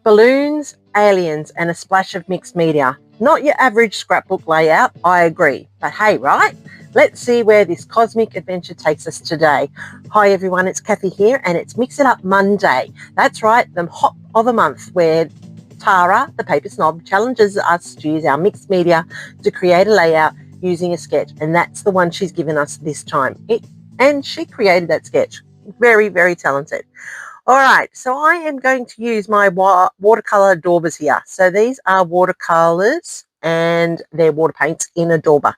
Balloons, aliens, and a splash of mixed media. Not your average scrapbook layout, I agree. But hey, right? Let's see where this cosmic adventure takes us today. Hi everyone, it's Kathy here, and it's Mix It Up Monday. That's right, the hop of a month where Tara, the paper snob, challenges us to use our mixed media to create a layout using a sketch. And that's the one she's given us this time. And she created that sketch. Very, very talented. All right, so I am going to use my watercolour daubers here. So these are watercolours and they're water paints in a dauber.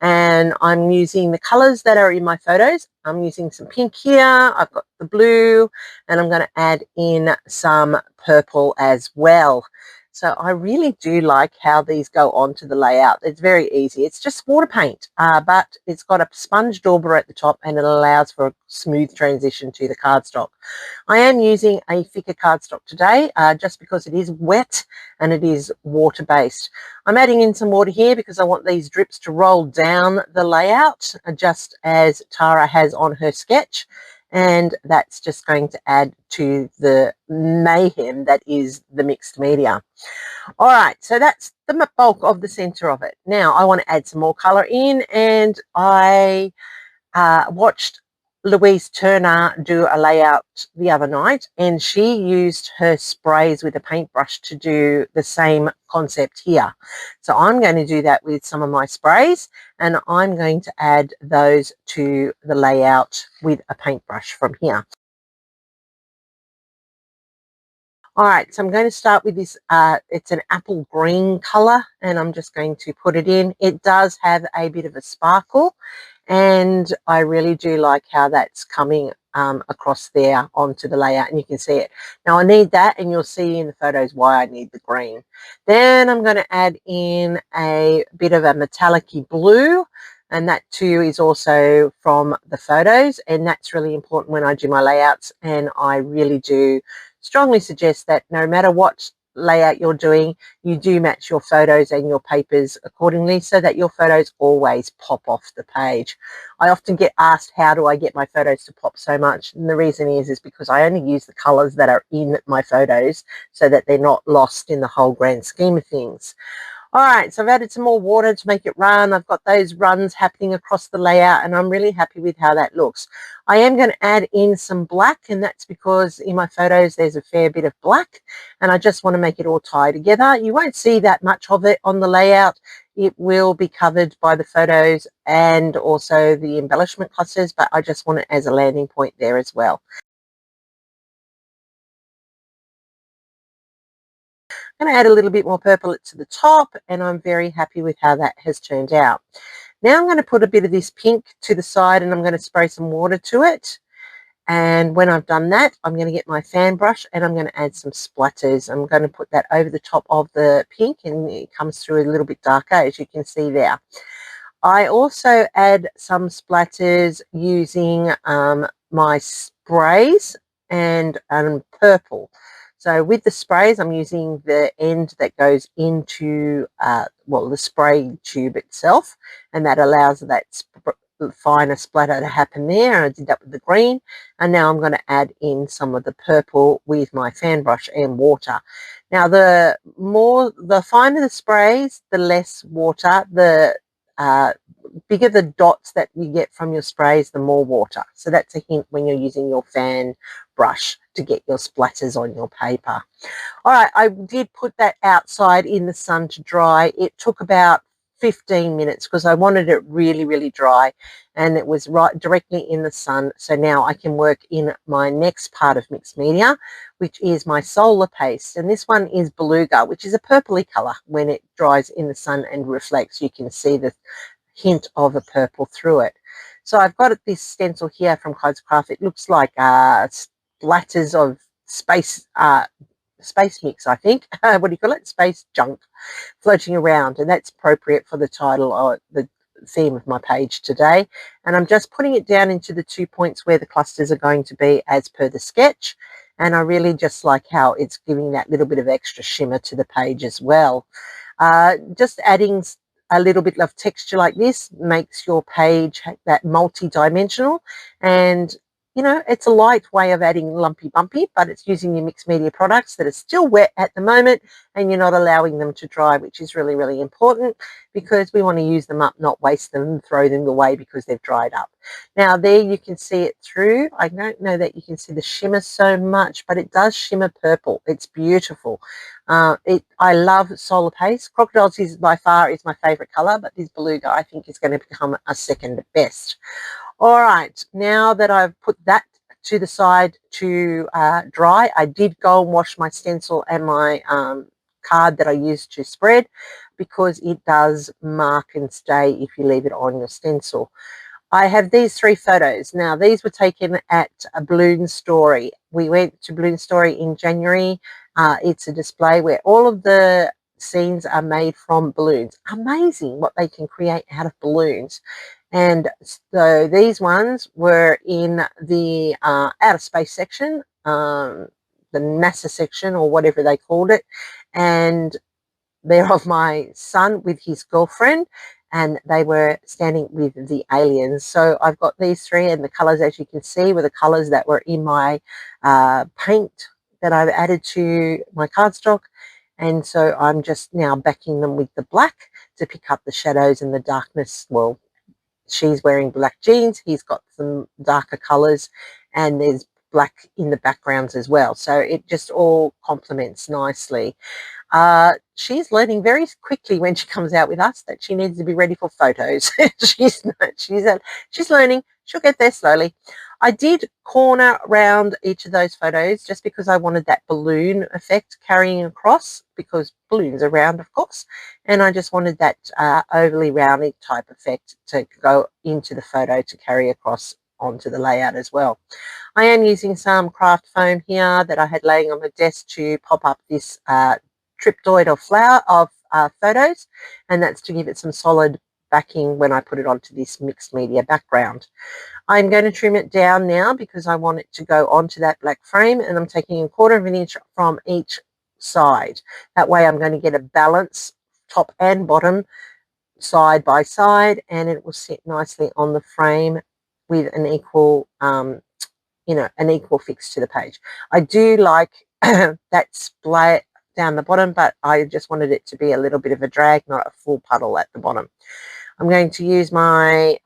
And I'm using the colours that are in my photos. I'm using some pink here, I've got the blue, and I'm going to add in some purple as well. So I really do like how these go onto the layout. It's very easy. It's just water paint, but it's got a sponge dauber at the top and it allows for a smooth transition to the cardstock. I am using a thicker cardstock today just because it is wet and it is water-based. I'm adding in some water here because I want these drips to roll down the layout just as Tara has on her sketch. And that's just going to add to the mayhem that is the mixed media. All right, so that's the bulk of the center of it. Now I want to add some more color in, and I watched Louise Turner do a layout the other night, and she used her sprays with a paintbrush to do the same concept here. So I'm going to do that with some of my sprays, and I'm going to add those to the layout with a paintbrush from here. All right, so I'm going to start with this, it's an apple green color, and I'm just going to put it in. It does have a bit of a sparkle, and I really do like how that's coming across there onto the layout, and you can see it. Now I need that, and you'll see in the photos why I need the green. Then I'm going to add in a bit of a metallic-y blue, and that too is also from the photos, and that's really important when I do my layouts, and I really do strongly suggest that no matter what layout you're doing, you do match your photos and your papers accordingly so that your photos always pop off the page. I often get asked, how do I get my photos to pop so much? And the reason is because I only use the colors that are in my photos so that they're not lost in the whole grand scheme of things. All right, so I've added some more water to make it run. I've got those runs happening across the layout, and I'm really happy with how that looks. I am going to add in some black, and that's because in my photos there's a fair bit of black, and I just want to make it all tie together. You won't see that much of it on the layout. It will be covered by the photos and also the embellishment clusters, but I just want it as a landing point there as well. I'm going to add a little bit more purple to the top, and I'm very happy with how that has turned out. Now I'm going to put a bit of this pink to the side, and I'm going to spray some water to it. And when I've done that, I'm going to get my fan brush and I'm going to add some splatters. I'm going to put that over the top of the pink, and it comes through a little bit darker, as you can see there. I also add some splatters using my sprays and purple. So with the sprays, I'm using the end that goes into, well, the spray tube itself, and that allows that finer splatter to happen there. I did that with the green, and now I'm going to add in some of the purple with my fan brush and water. Now the finer the sprays, the less water, the bigger the dots that you get from your sprays, the more water. So that's a hint when you're using your fan brush to get your splatters on your paper. All right, I did put that outside in the sun to dry. It took about 15 minutes because I wanted it really, really dry, and it was right directly in the sun. So now I can work in my next part of mixed media, which is my solar paste. And this one is beluga, which is a purpley color. When it dries in the sun and reflects, you can see the hint of a purple through it. So I've got this stencil here from Closeups. It looks like splatters of space mix, I think. What do you call it? Space junk floating around, and that's appropriate for the title or the theme of my page today. And I'm just putting it down into the 2 points where the clusters are going to be as per the sketch, and I really just like how it's giving that little bit of extra shimmer to the page as well. Just adding a little bit of texture like this makes your page that multi-dimensional, and you know, it's a light way of adding lumpy bumpy, but it's using your mixed media products that are still wet at the moment and you're not allowing them to dry, which is really, really important because we want to use them up, not waste them and throw them away because they've dried up. Now there you can see it through. I don't know that you can see the shimmer so much, but it does shimmer purple. It's beautiful. I love Solar Paste. Crocodiles is by far is my favorite color, but this beluga I think is going to become a second best. All right, now that I've put that to the side to dry, I did go and wash my stencil and my card that I used to spread because it does mark and stay if you leave it on your stencil. I have these 3 photos. Now, these were taken at a Balloon Story. We went to Balloon Story in January. It's a display where all of the scenes are made from balloons. Amazing what they can create out of balloons. And so these ones were in the outer space section, the NASA section or whatever they called it. And they're of my son with his girlfriend, and they were standing with the aliens. So I've got these 3, and the colours, as you can see, were the colours that were in my paint that I've added to my cardstock. And so I'm just now backing them with the black to pick up the shadows and the darkness. Well, she's wearing black jeans, he's got some darker colours, and there's black in the backgrounds as well. So it just all complements nicely. She's learning very quickly when she comes out with us that she needs to be ready for photos. she's learning. She'll get there slowly. I did corner around each of those photos just because I wanted that balloon effect carrying across, because balloons are round, of course, and I just wanted that overly rounded type effect to go into the photo to carry across onto the layout as well. I am using some craft foam here that I had laying on the desk to pop up this triptoid of flower of photos, and that's to give it some solid backing when I put it onto this mixed media background. I'm going to trim it down now because I want it to go onto that black frame, and I'm taking 1/4 of an inch from each side. That way I'm going to get a balance top and bottom side by side, and it will sit nicely on the frame with an equal an equal fix to the page. I do like that split down the bottom, but I just wanted it to be a little bit of a drag, not a full puddle at the bottom. I'm going to use my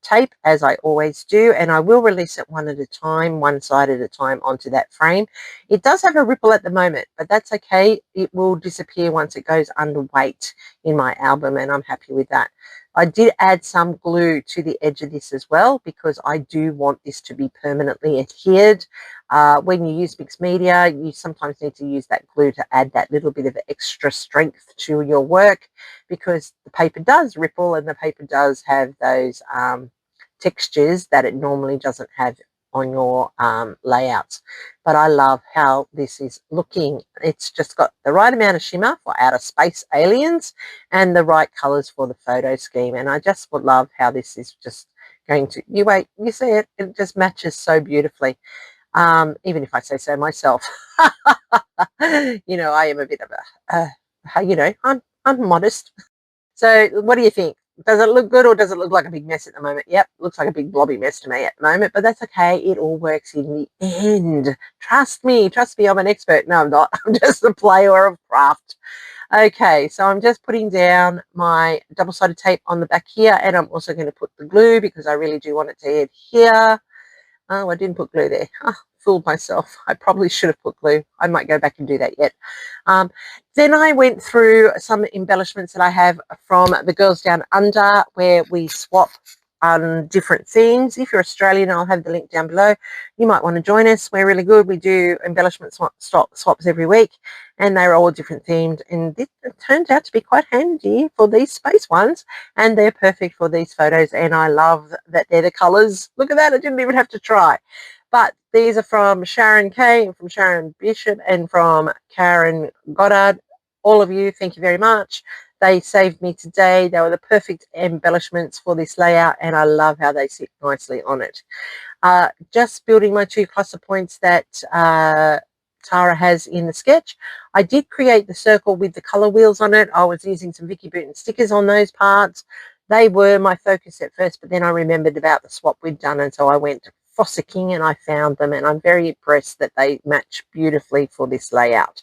tape as I always do, and I will release it one at a time, one side at a time onto that frame. It does have a ripple at the moment, but that's okay. It will disappear once it goes underweight in my album, and I'm happy with that. I did add some glue to the edge of this as well because I do want this to be permanently adhered. When you use mixed media, you sometimes need to use that glue to add that little bit of extra strength to your work, because the paper does ripple and the paper does have those textures that it normally doesn't have on your layouts. But I love how this is looking. It's just got the right amount of shimmer for outer space aliens and the right colors for the photo scheme. And I just would love how this is just going to, you wait, you see it, it just matches so beautifully. Even if I say so myself. You know, I am a bit of I'm modest. So what do you think? Does it look good, or does it look like a big mess at the moment? Yep, looks like a big blobby mess to me at the moment, but that's okay. It all works in the end. Trust me, I'm an expert. No, I'm not. I'm just a player of craft. Okay, so I'm just putting down my double-sided tape on the back here, and I'm also going to put the glue because I really do want it to adhere. Oh, I didn't put glue there. Oh, fooled myself. I probably should have put glue. I might go back and do that yet. Then I went through some embellishments that I have from the Girls Down Under, where we swap different themes. If you're Australian, I'll have the link down below. You might want to join us. We're really good. We do embellishment swaps every week, and they're all different themed, and it turns out to be quite handy for these space ones, and they're perfect for these photos, and I love that they're the colors. Look at that. I didn't even have to try. But these are from Sharon Kay, and from Sharon Bishop, and from Karen Goddard. All of you, thank you very much. They saved me today. They were the perfect embellishments for this layout, and I love how they sit nicely on it. Just building my 2 cluster points that Tara has in the sketch. I did create the circle with the color wheels on it. I was using some Vicky Booten stickers on those parts. They were my focus at first, but then I remembered about the swap we'd done, and so I went fossicking and I found them, and I'm very impressed that they match beautifully for this layout.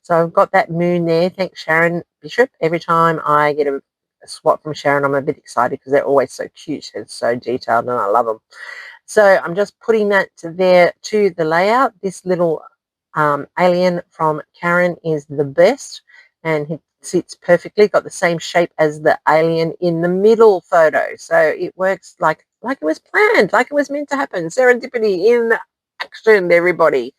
So I've got that moon there. Thanks, Sharon Bishop. Every time I get a swap from Sharon, I'm a bit excited because they're always so cute and so detailed, and I love them. So I'm just putting that to there to the layout. This little alien from Karen is the best, and he sits perfectly. Got the same shape as the alien in the middle photo, so it works like it was planned, like it was meant to happen. Serendipity in action, everybody.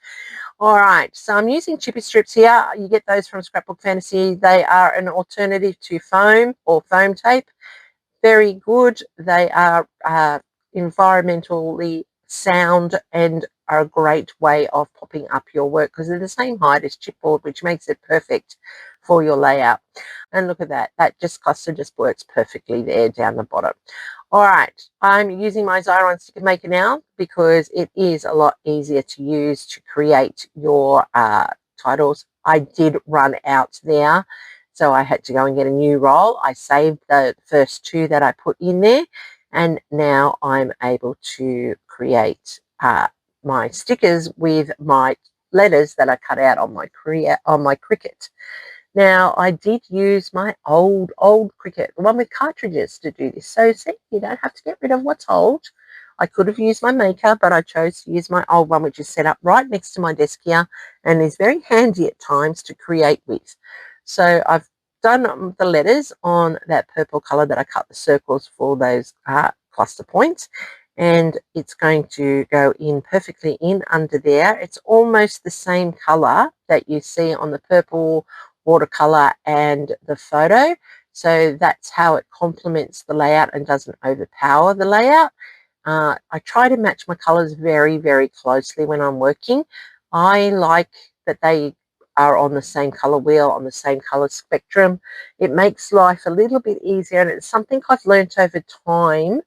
All right, so I'm using chippy strips here. You get those from Scrapbook Fantasy. They are an alternative to foam or foam tape. Very good. They are environmentally sound and are a great way of popping up your work because they're the same height as chipboard, which makes it perfect for your layout. And look at that. That just cluster just works perfectly there down the bottom. All right, I'm using my Xyron Sticker Maker now because it is a lot easier to use to create your titles. I did run out there, so I had to go and get a new roll. I saved the first two that I put in there, and now I'm able to create my stickers with my letters that I cut out on my Cricut. Now, I did use my old Cricut, the one with cartridges, to do this. So, see, you don't have to get rid of what's old. I could have used my Maker, but I chose to use my old one, which is set up right next to my desk here and is very handy at times to create with. So, I've done the letters on that purple colour that I cut the circles for those cluster points. And it's going to go in perfectly in under there. It's almost the same colour that you see on the purple watercolor and the photo, so that's how it complements the layout and doesn't overpower the layout. I try to match my colors very, very closely when I'm working. I like that they are on the same color wheel, on the same color spectrum. It makes life a little bit easier, and it's something I've learnt over time.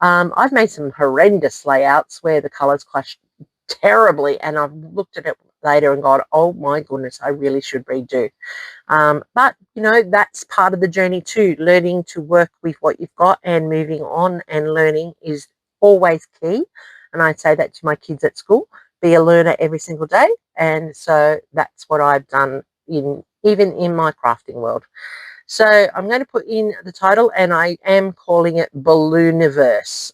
I've made some horrendous layouts where the colors clash terribly, and I've looked at it later and gone, oh my goodness, I really should redo. But you know, that's part of the journey too. Learning to work with what you've got and moving on and learning is always key. And I say that to my kids at school, be a learner every single day. And so that's what I've done even in my crafting world. So I'm going to put in the title, and I am calling it Ballooniverse.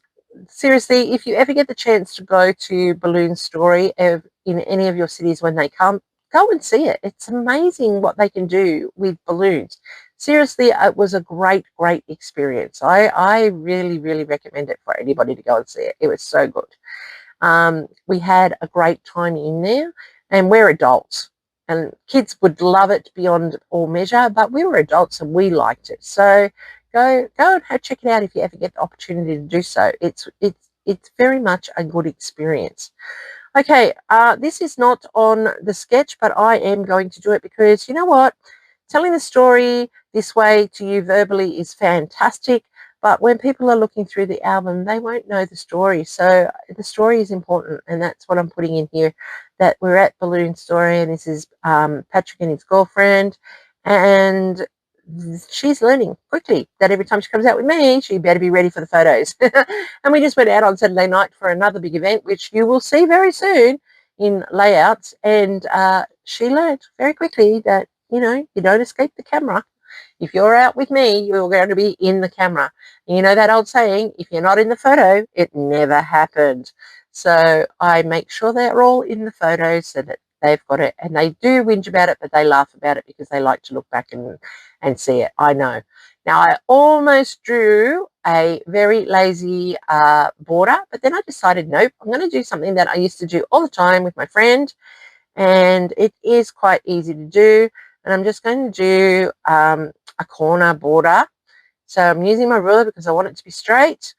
Seriously, if you ever get the chance to go to Balloon Story in any of your cities when they come, go and see it. It's amazing what they can do with balloons. Seriously, it was a great, great experience. I really, really recommend it for anybody to go and see it. It was so good. We had a great time in there, and we're adults. And kids would love it beyond all measure, but we were adults and we liked it. So go and check it out if you ever get the opportunity to do so. It's very much a good experience. Okay, this is not on the sketch, but I am going to do it because you know what? Telling the story this way to you verbally is fantastic, but when people are looking through the album, they won't know the story. So the story is important, and that's what I'm putting in here, that we're at Balloon Story, and this is Patrick and his girlfriend, and she's learning quickly that every time she comes out with me, she better be ready for the photos. And we just went out on Saturday night for another big event, which you will see very soon in layouts, and she learned very quickly that, you know, you don't escape the camera. If you're out with me, you're going to be in the camera. And you know that old saying, if you're not in the photo, it never happened. So I make sure they're all in the photos so that they've got it. And they do whinge about it, but they laugh about it because they like to look back and see it. I know. Now, I almost drew a very lazy border, but then I decided, nope, I'm going to do something that I used to do all the time with my friend. And it is quite easy to do. And I'm just going to do a corner border. So I'm using my ruler because I want it to be straight,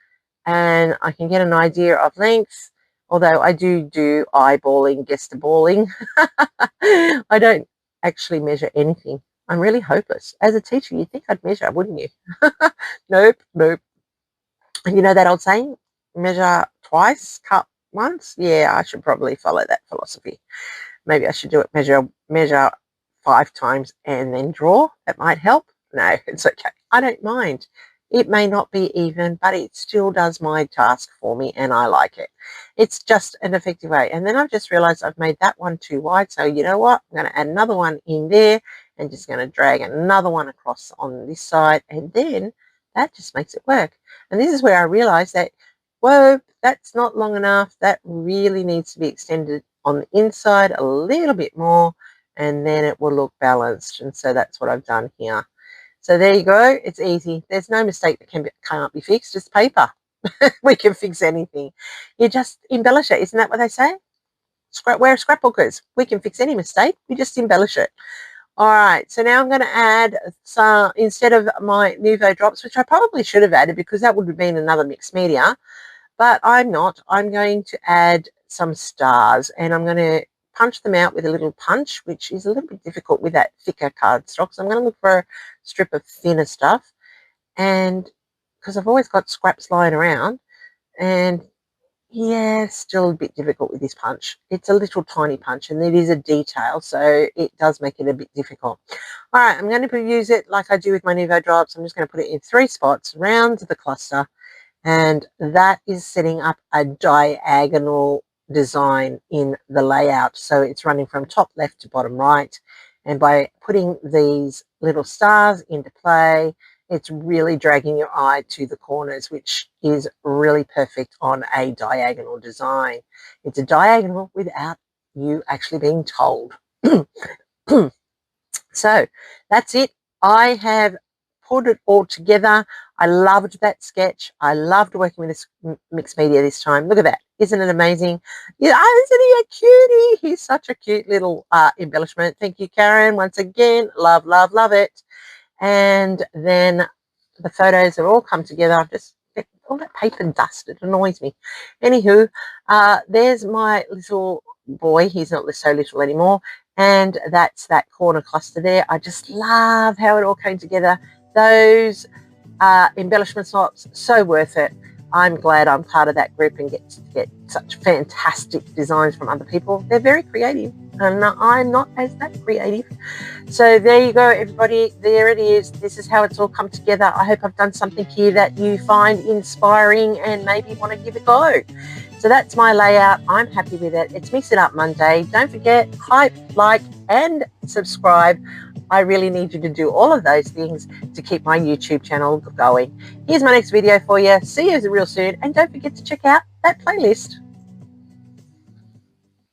and I can get an idea of length, although I do eyeballing, guesstiballing. I don't actually measure anything. I'm really hopeless. As a teacher, you'd think I'd measure, wouldn't you? Nope. And you know that old saying, measure twice, cut once? Yeah, I should probably follow that philosophy. Maybe I should do it, measure 5 times and then draw. That might help. No, it's okay. I don't mind. It may not be even, but it still does my task for me and I like it. It's just an effective way. And then I've just realized I've made that one too wide. So you know what? I'm going to add another one in there and just going to drag another one across on this side. And then that just makes it work. And this is where I realized that, whoa, that's not long enough. That really needs to be extended on the inside a little bit more, and then it will look balanced. And so that's what I've done here. So there you go. It's easy. There's no mistake that can't be fixed. It's paper. We can fix anything. You just embellish it. Isn't that what they say? We're scrapbookers. We can fix any mistake. We just embellish it. All right. So now I'm going to add some, instead of my Nouveau drops, which I probably should have added because that would have been another mixed media, but I'm not. I'm going to add some stars, and I'm going to punch them out with a little punch, which is a little bit difficult with that thicker cardstock. So I'm going to look for a strip of thinner stuff, and because I've always got scraps lying around, and yeah, still a bit difficult with this punch. It's a little tiny punch, and it is a detail, so it does make it a bit difficult. All right, I'm going to use it like I do with my Nouveau drops. I'm just going to put it in 3 spots around the cluster, and that is setting up a diagonal design in the layout. So it's running from top left to bottom right, and by putting these little stars into play, it's really dragging your eye to the corners, which is really perfect on a diagonal design. It's a diagonal without you actually being told. So that's it. I have put it all together. I loved that sketch. I loved working with this mixed media this time. Look at that. Isn't it amazing? Yeah, isn't he a cutie? He's such a cute little embellishment. Thank you, Karen. Once again, love, love, love it. And then the photos have all come together. I've just all that paper dust. It annoys me. Anywho, there's my little boy. He's not so little anymore. And that's that corner cluster there. I just love how it all came together. Those embellishment swaps, so worth it. I'm glad I'm part of that group and get to get such fantastic designs from other people. They're very creative, and I'm not as that creative. So there you go, everybody. There it is. This is how it's all come together. I hope I've done something here that you find inspiring and maybe want to give a go. So that's my layout. I'm happy with it. It's Mix It Up Monday. Don't forget, hype, like, and subscribe. I really need you to do all of those things to keep my YouTube channel going. Here's my next video for you. See you real soon. And don't forget to check out that playlist.